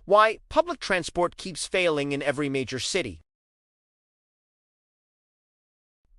Why public transport keeps failing in every major city.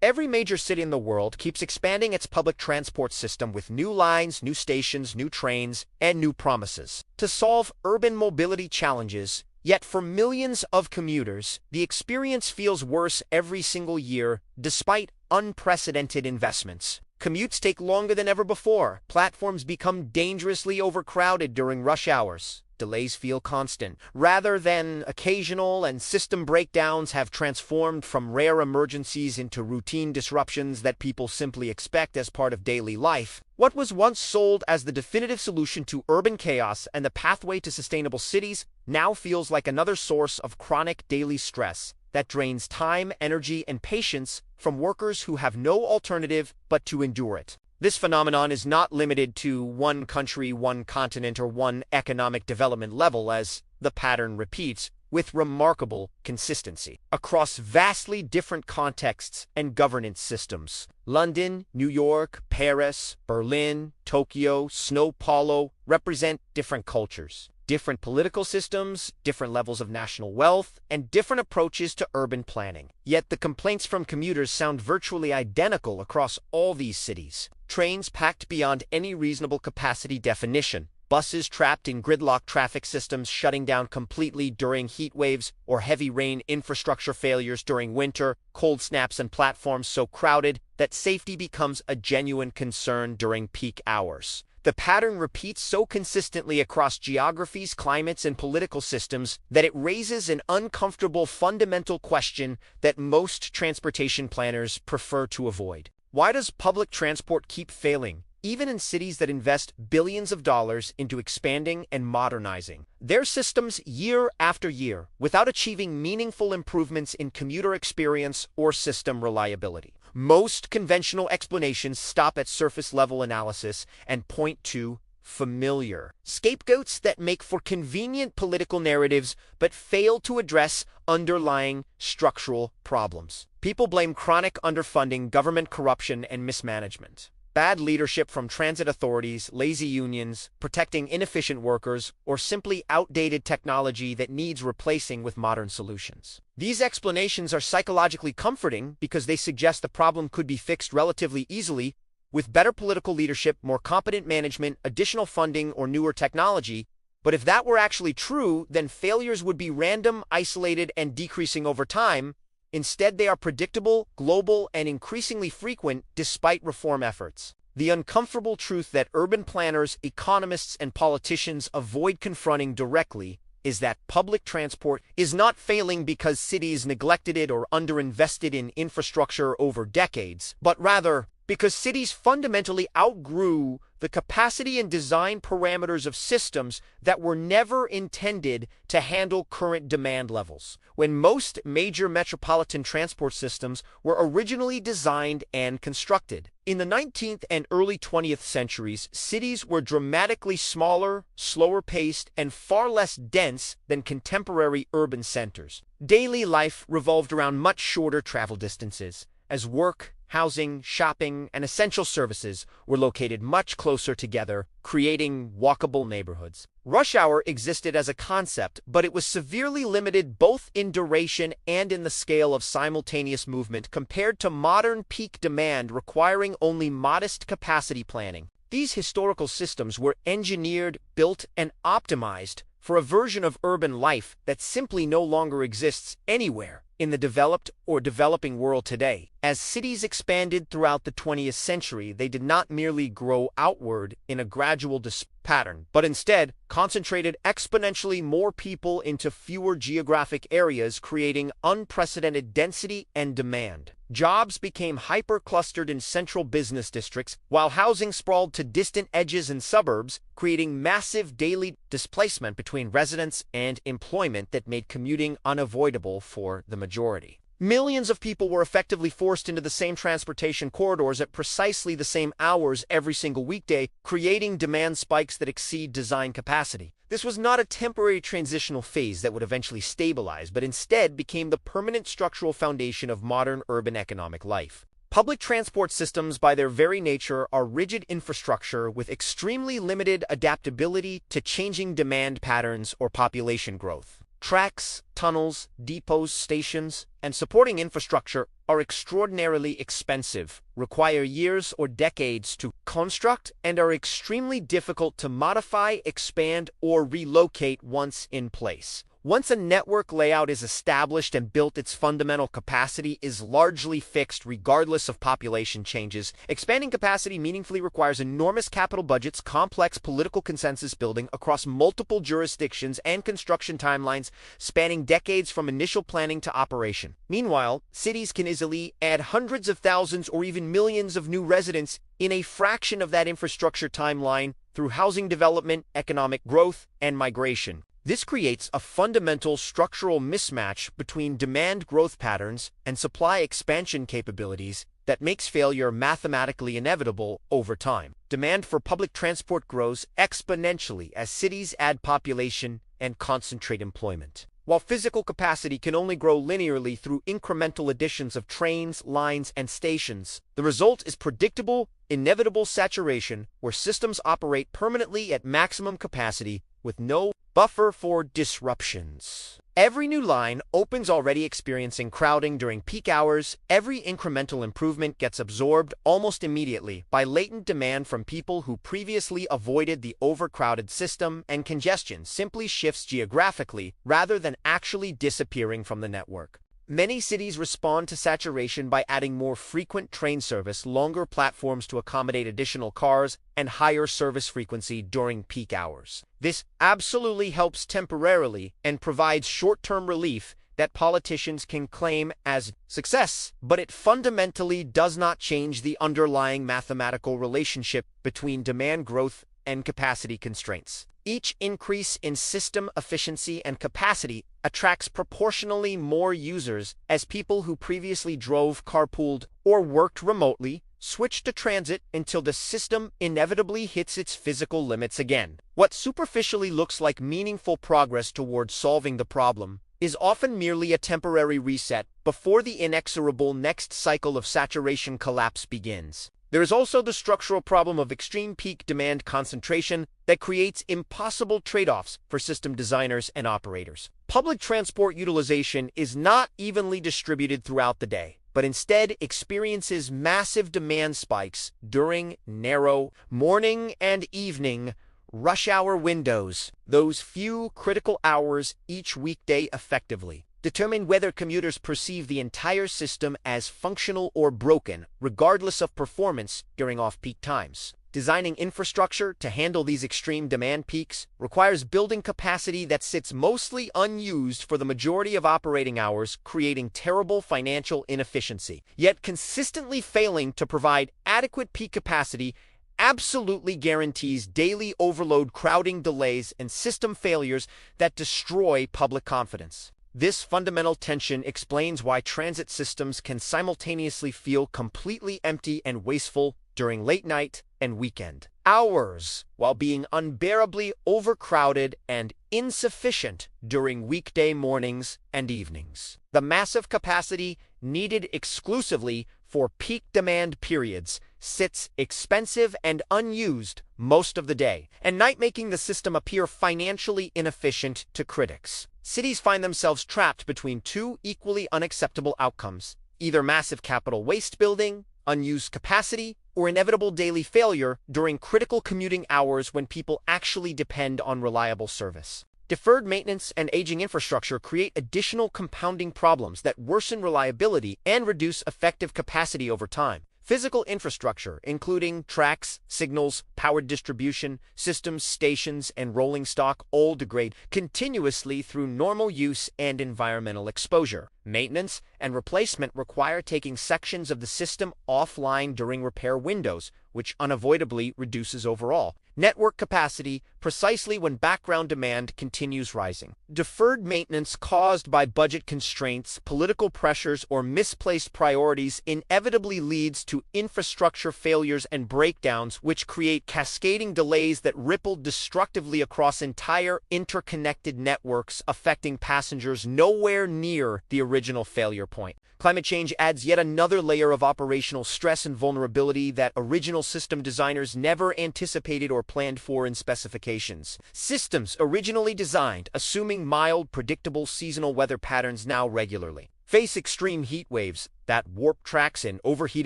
Every major city in the world keeps expanding its public transport system with new lines, new stations, new trains, and new promises to solve urban mobility challenges. Yet for millions of commuters, the experience feels worse every single year despite unprecedented investments. Commutes take longer than ever before. Platforms become dangerously overcrowded during rush hours. Delays feel constant, rather than occasional, and system breakdowns have transformed from rare emergencies into routine disruptions that people simply expect as part of daily life. What was once sold as the definitive solution to urban chaos and the pathway to sustainable cities now feels like another source of chronic daily stress that drains time, energy, and patience from workers who have no alternative but to endure it. This phenomenon is not limited to one country, one continent, or one economic development level, as the pattern repeats with remarkable consistency across vastly different contexts and governance systems. London, New York, Paris, Berlin, Tokyo, Sao Paulo represent different cultures, different political systems, different levels of national wealth, and different approaches to urban planning. Yet the complaints from commuters sound virtually identical across all these cities. Trains packed beyond any reasonable capacity definition, buses trapped in gridlock traffic systems shutting down completely during heat waves or heavy rain, infrastructure failures during winter, cold snaps, and platforms so crowded that safety becomes a genuine concern during peak hours. The pattern repeats so consistently across geographies, climates, and political systems that it raises an uncomfortable fundamental question that most transportation planners prefer to avoid. Why does public transport keep failing, even in cities that invest billions of dollars into expanding and modernizing their systems year after year without achieving meaningful improvements in commuter experience or system reliability? Most conventional explanations stop at surface-level analysis and point to familiar scapegoats that make for convenient political narratives but fail to address underlying structural problems. People blame chronic underfunding, government corruption, and mismanagement. Bad leadership from transit authorities, lazy unions, protecting inefficient workers, or simply outdated technology that needs replacing with modern solutions. These explanations are psychologically comforting because they suggest the problem could be fixed relatively easily with better political leadership, more competent management, additional funding, or newer technology. But if that were actually true, then failures would be random, isolated, and decreasing over time. Instead, they are predictable, global, and increasingly frequent despite reform efforts. The uncomfortable truth that urban planners, economists, and politicians avoid confronting directly is that public transport is not failing because cities neglected it or underinvested in infrastructure over decades, but rather because cities fundamentally outgrew the capacity and design parameters of systems that were never intended to handle current demand levels. When most major metropolitan transport systems were originally designed and constructed in the 19th and early 20th centuries, cities were dramatically smaller, slower paced, and far less dense than contemporary urban centers. Daily life revolved around much shorter travel distances, as work, housing, shopping, and essential services were located much closer together, creating walkable neighborhoods. Rush hour existed as a concept, but it was severely limited both in duration and in the scale of simultaneous movement compared to modern peak demand requiring only modest capacity planning. These historical systems were engineered, built, and optimized for a version of urban life that simply no longer exists anywhere in the developed or developing world today. As cities expanded throughout the 20th century, they did not merely grow outward in a gradual pattern, but instead concentrated exponentially more people into fewer geographic areas, creating unprecedented density and demand. Jobs became hyper-clustered in central business districts, while housing sprawled to distant edges and suburbs, creating massive daily displacement between residents and employment that made commuting unavoidable for the majority. Millions of people were effectively forced into the same transportation corridors at precisely the same hours every single weekday, creating demand spikes that exceed design capacity. This was not a temporary transitional phase that would eventually stabilize, but instead became the permanent structural foundation of modern urban economic life. Public transport systems, by their very nature, are rigid infrastructure with extremely limited adaptability to changing demand patterns or population growth. Tracks, tunnels, depots, stations, and supporting infrastructure are extraordinarily expensive, require years or decades to construct, and are extremely difficult to modify, expand, or relocate once in place. Once a network layout is established and built, its fundamental capacity is largely fixed regardless of population changes. Expanding capacity meaningfully requires enormous capital budgets, complex political consensus building across multiple jurisdictions, and construction timelines spanning decades from initial planning to operation. Meanwhile, cities can easily add hundreds of thousands or even millions of new residents in a fraction of that infrastructure timeline through housing development, economic growth, and migration. This creates a fundamental structural mismatch between demand growth patterns and supply expansion capabilities that makes failure mathematically inevitable over time. Demand for public transport grows exponentially as cities add population and concentrate employment, while physical capacity can only grow linearly through incremental additions of trains, lines, and stations. The result is predictable, inevitable saturation where systems operate permanently at maximum capacity with no buffer for disruptions. Every new line opens already experiencing crowding during peak hours. Every incremental improvement gets absorbed almost immediately by latent demand from people who previously avoided the overcrowded system, and congestion simply shifts geographically rather than actually disappearing from the network. Many cities respond to saturation by adding more frequent train service, longer platforms to accommodate additional cars, and higher service frequency during peak hours. This absolutely helps temporarily and provides short-term relief that politicians can claim as success, but it fundamentally does not change the underlying mathematical relationship between demand growth and capacity constraints. Each increase in system efficiency and capacity attracts proportionally more users as people who previously drove, carpooled, or worked remotely switch to transit until the system inevitably hits its physical limits again. What superficially looks like meaningful progress towards solving the problem is often merely a temporary reset before the inexorable next cycle of saturation collapse begins. There is also the structural problem of extreme peak demand concentration that creates impossible trade-offs for system designers and operators. Public transport utilization is not evenly distributed throughout the day, but instead experiences massive demand spikes during narrow morning and evening rush hour windows. Those few critical hours each weekday effectively determine whether commuters perceive the entire system as functional or broken, regardless of performance during off-peak times. Designing infrastructure to handle these extreme demand peaks requires building capacity that sits mostly unused for the majority of operating hours, creating terrible financial inefficiency. Yet consistently failing to provide adequate peak capacity absolutely guarantees daily overload, crowding, delays, and system failures that destroy public confidence. This fundamental tension explains why transit systems can simultaneously feel completely empty and wasteful during late night and weekend hours, while being unbearably overcrowded and insufficient during weekday mornings and evenings. The massive capacity needed exclusively for peak demand periods sits expensive and unused most of the day and night, making the system appear financially inefficient to critics. Cities find themselves trapped between two equally unacceptable outcomes: either massive capital waste building, unused capacity, or inevitable daily failure during critical commuting hours when people actually depend on reliable service. Deferred maintenance and aging infrastructure create additional compounding problems that worsen reliability and reduce effective capacity over time. Physical infrastructure, including tracks, signals, power distribution systems, stations, and rolling stock, all degrade continuously through normal use and environmental exposure. Maintenance and replacement require taking sections of the system offline during repair windows, which unavoidably reduces overall network capacity precisely when background demand continues rising. Deferred maintenance caused by budget constraints, political pressures, or misplaced priorities inevitably leads to infrastructure failures and breakdowns, which create cascading delays that ripple destructively across entire interconnected networks, affecting passengers nowhere near the original failure point. Climate change adds yet another layer of operational stress and vulnerability that original system designers never anticipated or planned for in specifications. Systems originally designed, assuming mild, predictable seasonal weather patterns now regularly face extreme heat waves that warp tracks and overheat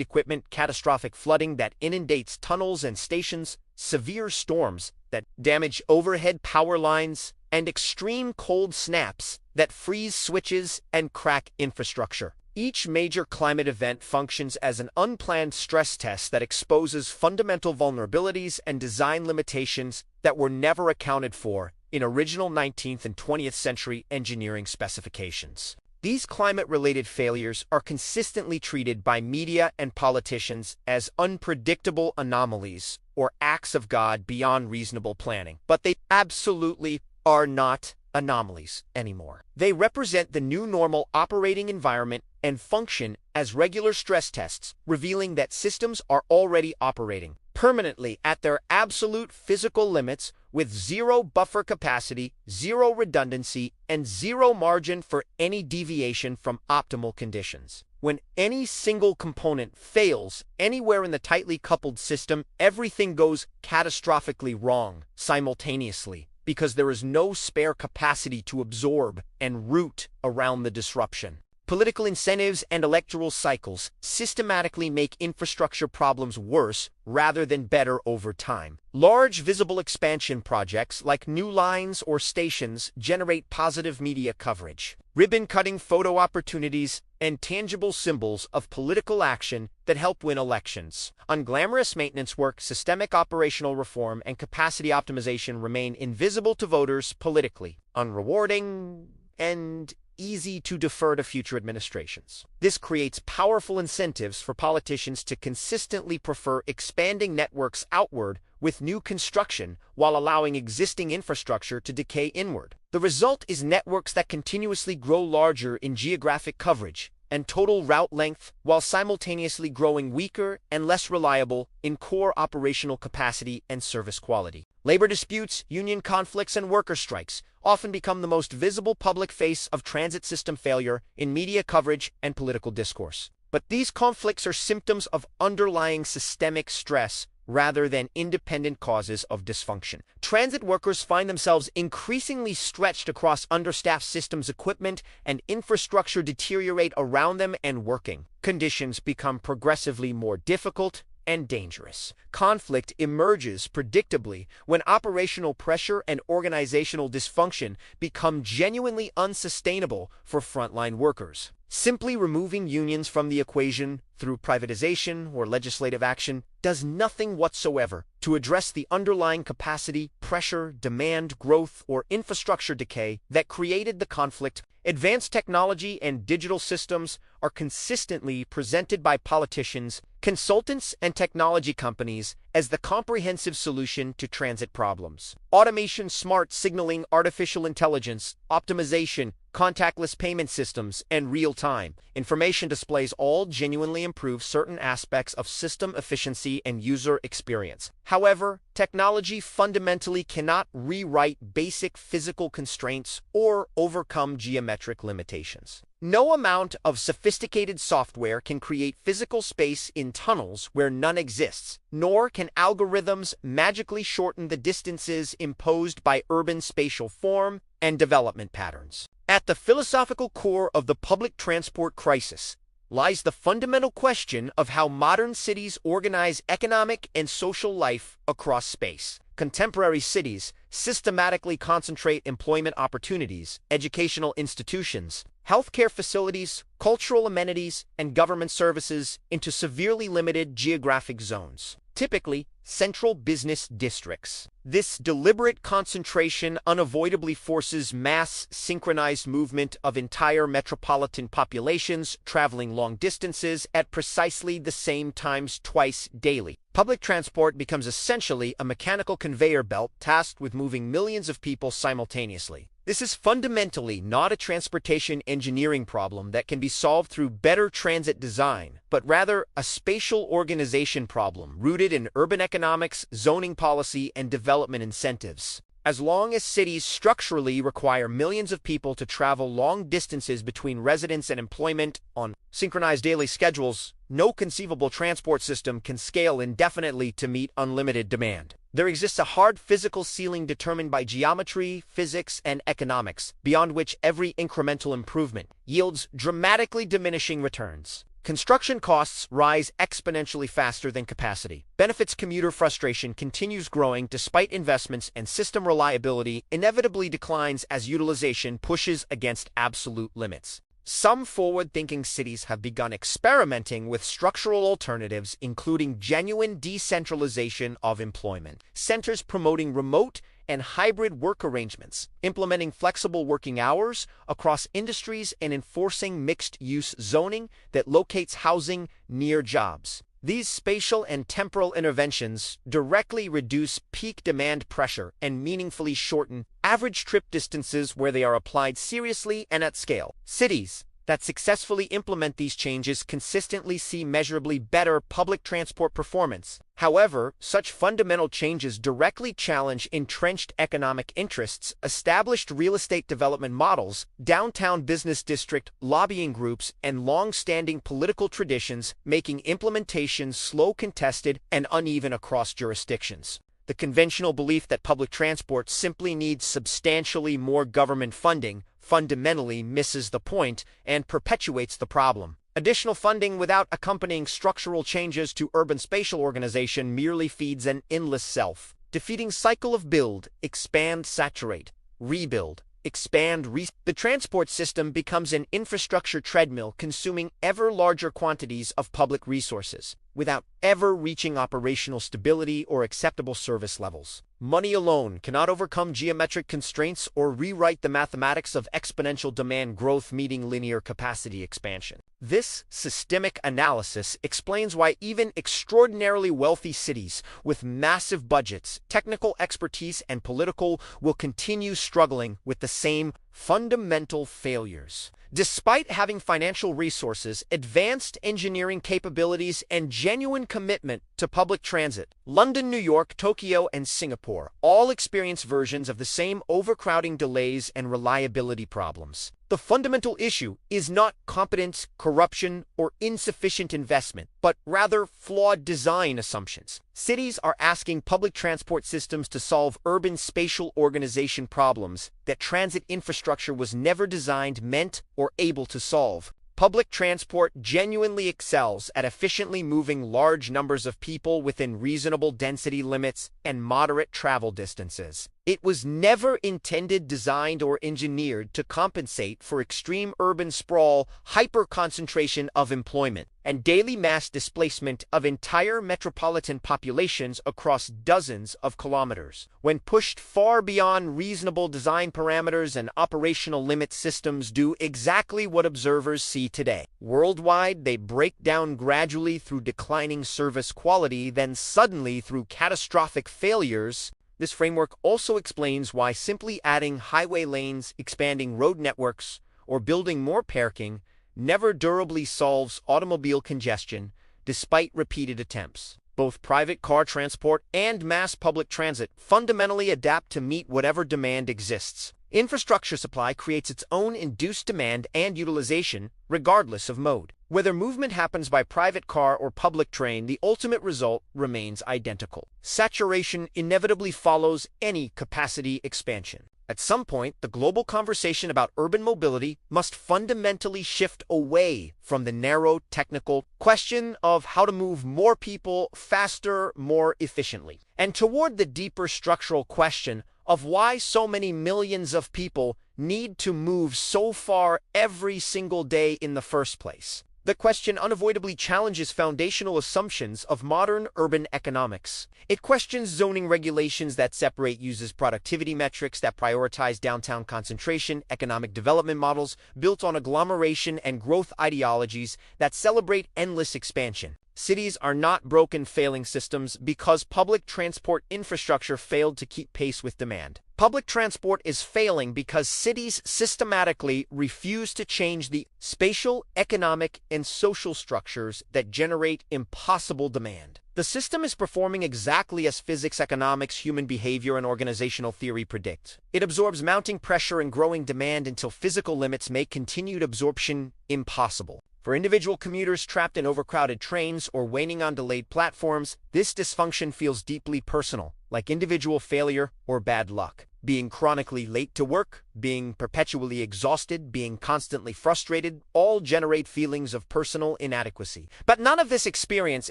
equipment, catastrophic flooding that inundates tunnels and stations, severe storms that damage overhead power lines, and extreme cold snaps that freeze switches and crack infrastructure. Each major climate event functions as an unplanned stress test that exposes fundamental vulnerabilities and design limitations that were never accounted for in original 19th and 20th century engineering specifications. These climate-related failures are consistently treated by media and politicians as unpredictable anomalies or acts of God beyond reasonable planning. But they absolutely are not anomalies anymore. They represent the new normal operating environment and function as regular stress tests, revealing that systems are already operating permanently at their absolute physical limits with zero buffer capacity, zero redundancy, and zero margin for any deviation from optimal conditions. When any single component fails anywhere in the tightly coupled system, everything goes catastrophically wrong simultaneously, because there is no spare capacity to absorb and root around the disruption. Political incentives and electoral cycles systematically make infrastructure problems worse rather than better over time. Large visible expansion projects like new lines or stations generate positive media coverage, ribbon-cutting photo opportunities, and tangible symbols of political action that help win elections. Unglamorous maintenance work, systemic operational reform, and capacity optimization remain invisible to voters, politically unrewarding, and easy to defer to future administrations. This creates powerful incentives for politicians to consistently prefer expanding networks outward with new construction while allowing existing infrastructure to decay inward. The result is networks that continuously grow larger in geographic coverage and total route length while simultaneously growing weaker and less reliable in core operational capacity and service quality. Labor disputes, union conflicts, and worker strikes often become the most visible public face of transit system failure in media coverage and political discourse. But these conflicts are symptoms of underlying systemic stress rather than independent causes of dysfunction. Transit workers find themselves increasingly stretched across understaffed systems, equipment and infrastructure deteriorate around them, and working conditions become progressively more difficult and dangerous. Conflict emerges predictably when operational pressure and organizational dysfunction become genuinely unsustainable for frontline workers. Simply removing unions from the equation through privatization or legislative action does nothing whatsoever to address the underlying capacity, pressure, demand, growth, or infrastructure decay that created the conflict. Advanced technology and digital systems are consistently presented by politicians, consultants, and technology companies as the comprehensive solution to transit problems. Automation, smart signaling, artificial intelligence, optimization, contactless payment systems, and real-time information displays all genuinely improve certain aspects of system efficiency and user experience. However, technology fundamentally cannot rewrite basic physical constraints or overcome geometric limitations. No amount of sophisticated software can create physical space in tunnels where none exists, nor can algorithms magically shorten the distances imposed by urban spatial form and development patterns. At the philosophical core of the public transport crisis lies the fundamental question of how modern cities organize economic and social life across space. Contemporary cities systematically concentrate employment opportunities, educational institutions, healthcare facilities, cultural amenities, and government services into severely limited geographic zones, typically central business districts. This deliberate concentration unavoidably forces mass synchronized movement of entire metropolitan populations traveling long distances at precisely the same times twice daily. Public transport becomes essentially a mechanical conveyor belt tasked with moving millions of people simultaneously. This is fundamentally not a transportation engineering problem that can be solved through better transit design, but rather a spatial organization problem rooted in urban economics, zoning policy, and development incentives. As long as cities structurally require millions of people to travel long distances between residence and employment on synchronized daily schedules, no conceivable transport system can scale indefinitely to meet unlimited demand. There exists a hard physical ceiling determined by geometry, physics, and economics, beyond which every incremental improvement yields dramatically diminishing returns. Construction costs rise exponentially faster than capacity. Benefits commuter frustration continues growing despite investments, and system reliability inevitably declines as utilization pushes against absolute limits. Some forward-thinking cities have begun experimenting with structural alternatives, including genuine decentralization of employment, centers promoting remote and hybrid work arrangements, implementing flexible working hours across industries, and enforcing mixed-use zoning that locates housing near jobs. These spatial and temporal interventions directly reduce peak demand pressure and meaningfully shorten average trip distances where they are applied seriously and at scale. Cities that successfully implement these changes consistently see measurably better public transport performance. However, such fundamental changes directly challenge entrenched economic interests, established real estate development models, downtown business district lobbying groups, and long-standing political traditions, making implementation slow, contested, and uneven across jurisdictions. The conventional belief that public transport simply needs substantially more government funding fundamentally misses the point and perpetuates the problem. Additional funding without accompanying structural changes to urban spatial organization merely feeds an endless self-defeating cycle of build, expand, saturate, rebuild, expand, The transport system becomes an infrastructure treadmill consuming ever larger quantities of public resources, without ever reaching operational stability or acceptable service levels. Money alone cannot overcome geometric constraints or rewrite the mathematics of exponential demand growth meeting linear capacity expansion. This systemic analysis explains why even extraordinarily wealthy cities with massive budgets, technical expertise, and political will continue struggling with the same fundamental failures. Despite having financial resources, advanced engineering capabilities, and genuine commitment to public transit, London, New York, Tokyo, and Singapore all experience versions of the same overcrowding, delays, and reliability problems. The fundamental issue is not competence, corruption, or insufficient investment, but rather flawed design assumptions. Cities are asking public transport systems to solve urban spatial organization problems that transit infrastructure was never designed, meant, or able to solve. Public transport genuinely excels at efficiently moving large numbers of people within reasonable density limits and moderate travel distances. It was never intended, designed, or engineered to compensate for extreme urban sprawl, hyper-concentration of employment, and daily mass displacement of entire metropolitan populations across dozens of kilometers. When pushed far beyond reasonable design parameters and operational limits, systems do exactly what observers see today. Worldwide, they break down gradually through declining service quality, then suddenly through catastrophic failures. This framework also explains why simply adding highway lanes, expanding road networks, or building more parking never durably solves automobile congestion, despite repeated attempts. Both private car transport and mass public transit fundamentally adapt to meet whatever demand exists. Infrastructure supply creates its own induced demand and utilization, regardless of mode. Whether movement happens by private car or public train, the ultimate result remains identical. Saturation inevitably follows any capacity expansion. At some point, the global conversation about urban mobility must fundamentally shift away from the narrow technical question of how to move more people faster, more efficiently, and toward the deeper structural question of why so many millions of people need to move so far every single day in the first place. The question unavoidably challenges foundational assumptions of modern urban economics. It questions zoning regulations that separate users' productivity metrics, that prioritize downtown concentration, economic development models built on agglomeration, and growth ideologies that celebrate endless expansion. cities are not broken failing systems because public transport infrastructure failed to keep pace with demand. Public transport is failing because cities systematically refuse to change the spatial, economic, and social structures that generate impossible demand. The system is performing exactly as physics, economics, human behavior, and organizational theory predict. It absorbs mounting pressure and growing demand until physical limits make continued absorption impossible. For individual commuters trapped in overcrowded trains or waiting on delayed platforms, this dysfunction feels deeply personal, like individual failure or bad luck. Being chronically late to work, being perpetually exhausted, being constantly frustrated, all generate feelings of personal inadequacy. But none of this experience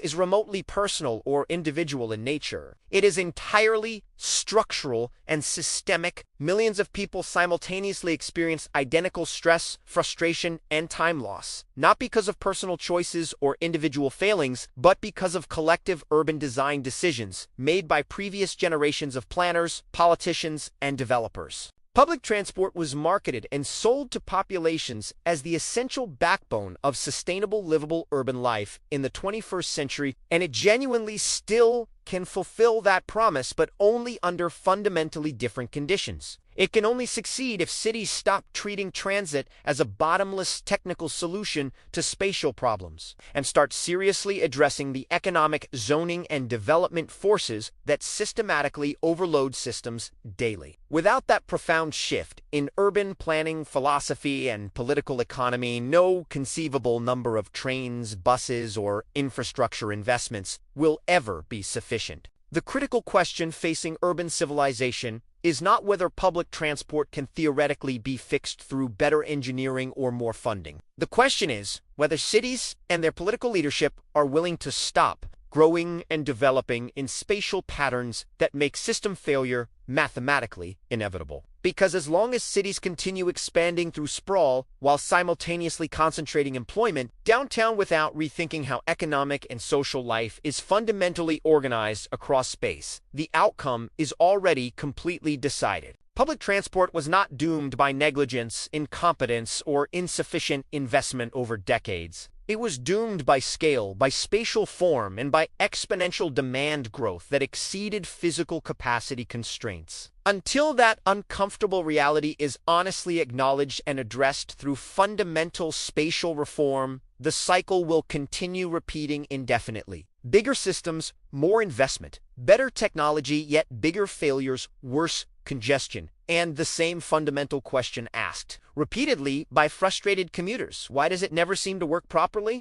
is remotely personal or individual in nature. It is entirely structural and systemic. Millions of people simultaneously experience identical stress, frustration, and time loss, not because of personal choices or individual failings, but because of collective urban design decisions made by previous generations of planners, politicians, and developers. Public transport was marketed and sold to populations as the essential backbone of sustainable, livable urban life in the 21st century, and it genuinely still can fulfill that promise, but only under fundamentally different conditions. It can only succeed if cities stop treating transit as a bottomless technical solution to spatial problems and start seriously addressing the economic, zoning, and development forces that systematically overload systems daily. Without that profound shift in urban planning philosophy and political economy, no conceivable number of trains, buses, or infrastructure investments will ever be sufficient. The critical question facing urban civilization is not whether public transport can theoretically be fixed through better engineering or more funding. The question is whether cities and their political leadership are willing to stop growing and developing in spatial patterns that make system failure mathematically inevitable. Because as long as cities continue expanding through sprawl while simultaneously concentrating employment downtown without rethinking how economic and social life is fundamentally organized across space, the outcome is already completely decided. Public transport was not doomed by negligence, incompetence, or insufficient investment over decades. It was doomed by scale, by spatial form, and by exponential demand growth that exceeded physical capacity constraints. Until that uncomfortable reality is honestly acknowledged and addressed through fundamental spatial reform, the cycle will continue repeating indefinitely. Bigger systems, more investment, better technology, yet bigger failures, worse congestion, and the same fundamental question asked repeatedly by frustrated commuters: why does it never seem to work properly?